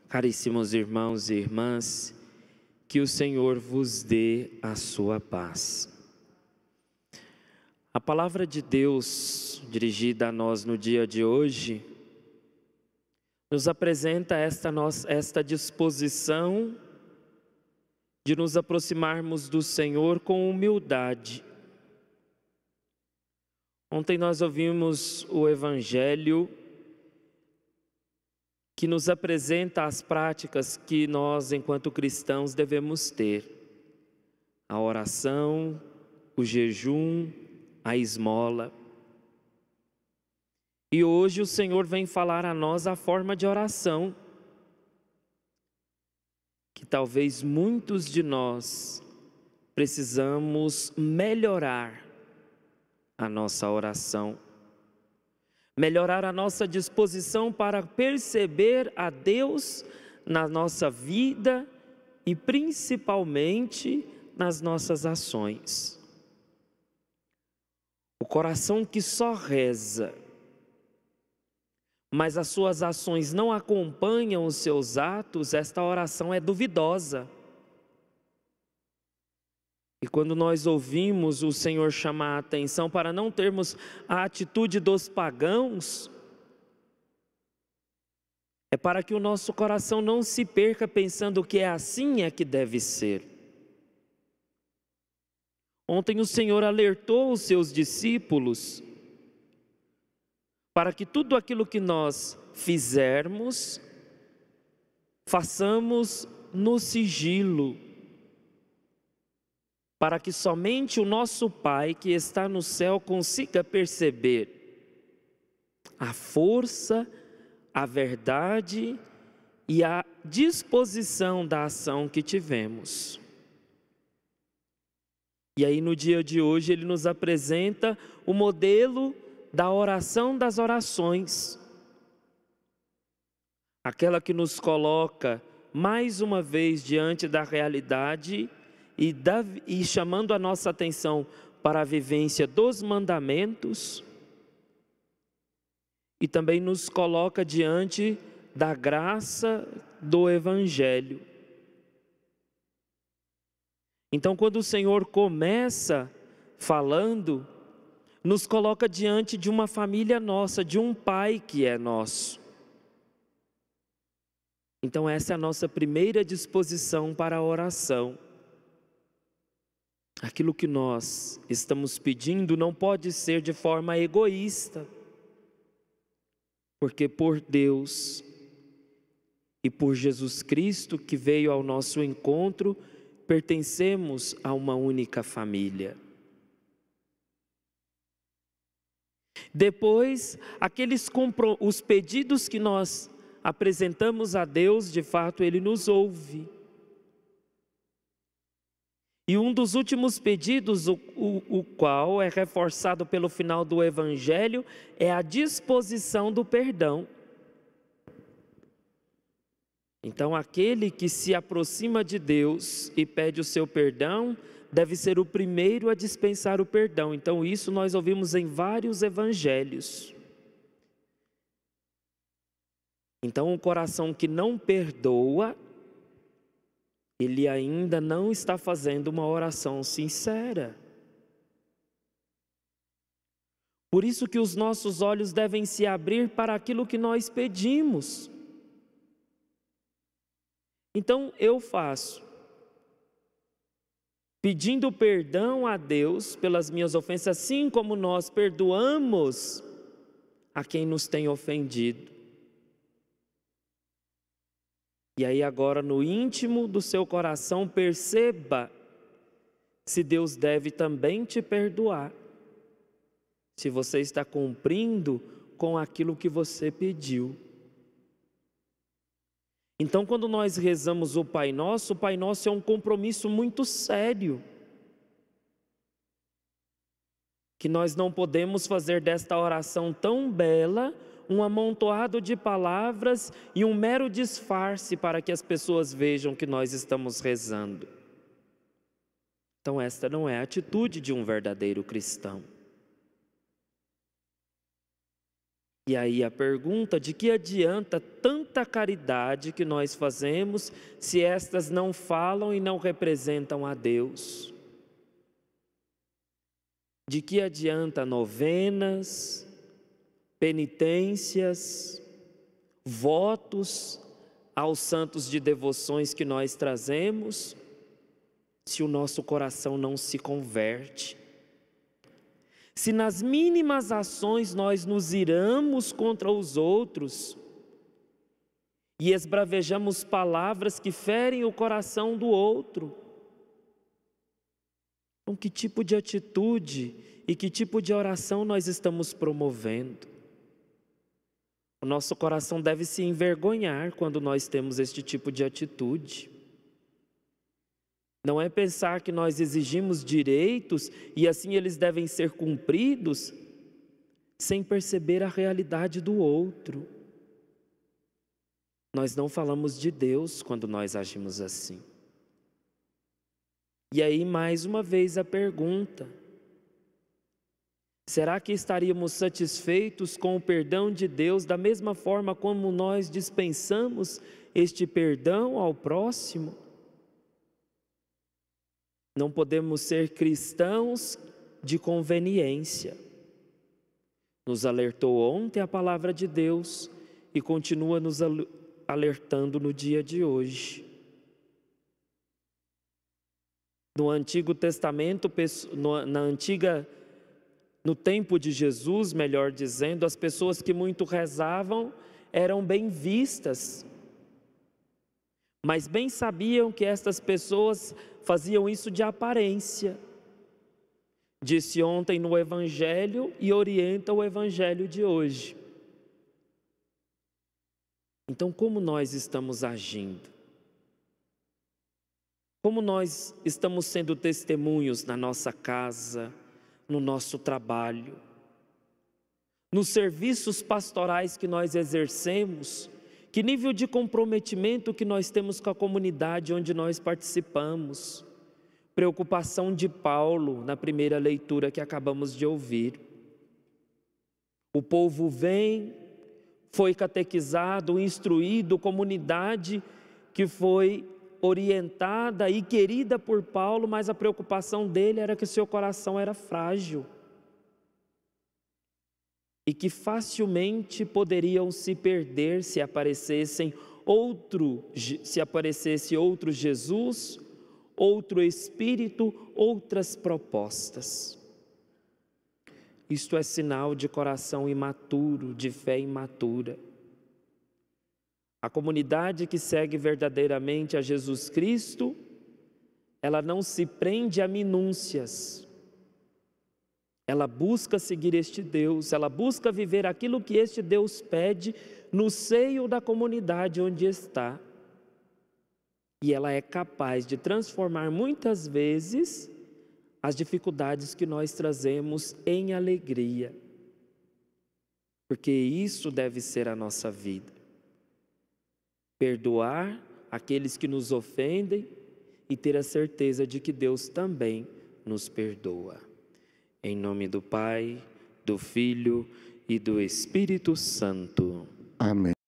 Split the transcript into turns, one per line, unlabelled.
Caríssimos irmãos e irmãs, que o Senhor vos dê a sua paz. A palavra de Deus, dirigida a nós no dia de hoje, nos apresenta esta disposição de nos aproximarmos do Senhor com humildade. Ontem nós ouvimos o Evangelho que nos apresenta as práticas que nós, enquanto cristãos, devemos ter: a oração, o jejum, a esmola. E hoje o Senhor vem falar a nós a forma de oração, que talvez muitos de nós precisamos melhorar a nossa oração. Melhorar a nossa disposição para perceber a Deus na nossa vida e principalmente nas nossas ações. O coração que só reza, mas as suas ações não acompanham os seus atos, esta oração é duvidosa. E quando nós ouvimos o Senhor chamar a atenção para não termos a atitude dos pagãos, é para que o nosso coração não se perca pensando que é assim que deve ser. Ontem o Senhor alertou os seus discípulos para que tudo aquilo que nós fizermos, façamos no sigilo, para que somente o nosso Pai que está no céu consiga perceber a força, a verdade e a disposição da ação que tivemos. E aí no dia de hoje ele nos apresenta o modelo da oração das orações, aquela que nos coloca mais uma vez diante da realidade e chamando a nossa atenção para a vivência dos mandamentos, e também nos coloca diante da graça do Evangelho. Então, quando o Senhor começa falando, nos coloca diante de uma família nossa, de um Pai que é nosso. Então essa é a nossa primeira disposição para a oração. Aquilo que nós estamos pedindo não pode ser de forma egoísta, porque por Deus e por Jesus Cristo que veio ao nosso encontro, pertencemos a uma única família. Depois, os pedidos que nós apresentamos a Deus, de fato Ele nos ouve. E um dos últimos pedidos, o qual é reforçado pelo final do Evangelho, é a disposição do perdão. Então, aquele que se aproxima de Deus e pede o seu perdão, deve ser o primeiro a dispensar o perdão. Então, isso nós ouvimos em vários evangelhos. Então, um coração que não perdoa, ele ainda não está fazendo uma oração sincera. Por isso que os nossos olhos devem se abrir para aquilo que nós pedimos. Então eu faço, pedindo perdão a Deus pelas minhas ofensas, assim como nós perdoamos a quem nos tem ofendido. E aí agora no íntimo do seu coração perceba se Deus deve também te perdoar, se você está cumprindo com aquilo que você pediu. Então quando nós rezamos o Pai Nosso é um compromisso muito sério, que nós não podemos fazer desta oração tão bela um amontoado de palavras e um mero disfarce para que as pessoas vejam que nós estamos rezando. Então esta não é a atitude de um verdadeiro cristão. E aí a pergunta: de que adianta tanta caridade que nós fazemos se estas não falam e não representam a Deus? De que adianta novenas, penitências, votos aos santos de devoções que nós trazemos, se o nosso coração não se converte? Se nas mínimas ações nós nos iramos contra os outros e esbravejamos palavras que ferem o coração do outro, então que tipo de atitude e que tipo de oração nós estamos promovendo? O nosso coração deve se envergonhar quando nós temos este tipo de atitude. Não é pensar que nós exigimos direitos e assim eles devem ser cumpridos, sem perceber a realidade do outro. Nós não falamos de Deus quando nós agimos assim. E aí, mais uma vez, a pergunta: será que estaríamos satisfeitos com o perdão de Deus da mesma forma como nós dispensamos este perdão ao próximo? Não podemos ser cristãos de conveniência. Nos alertou ontem a palavra de Deus e continua nos alertando no dia de hoje. No Antigo Testamento, no tempo de Jesus, melhor dizendo, as pessoas que muito rezavam eram bem vistas, mas bem sabiam que estas pessoas faziam isso de aparência. Disse ontem no Evangelho e orienta o Evangelho de hoje. Então, como nós estamos agindo? Como nós estamos sendo testemunhos na nossa casa, no nosso trabalho, nos serviços pastorais que nós exercemos? Que nível de comprometimento que nós temos com a comunidade onde nós participamos? Preocupação de Paulo na primeira leitura que acabamos de ouvir. O povo vem, foi catequizado, instruído, comunidade que foi orientada e querida por Paulo, mas a preocupação dele era que seu coração era frágil e que facilmente poderiam se perder se aparecesse outro Jesus, outro Espírito, outras propostas. Isto é sinal de coração imaturo, de fé imatura. A comunidade que segue verdadeiramente a Jesus Cristo, ela não se prende a minúcias. Ela busca seguir este Deus, ela busca viver aquilo que este Deus pede no seio da comunidade onde está. E ela é capaz de transformar muitas vezes as dificuldades que nós trazemos em alegria. Porque isso deve ser a nossa vida. Perdoar aqueles que nos ofendem e ter a certeza de que Deus também nos perdoa. Em nome do Pai, do Filho e do Espírito Santo.
Amém.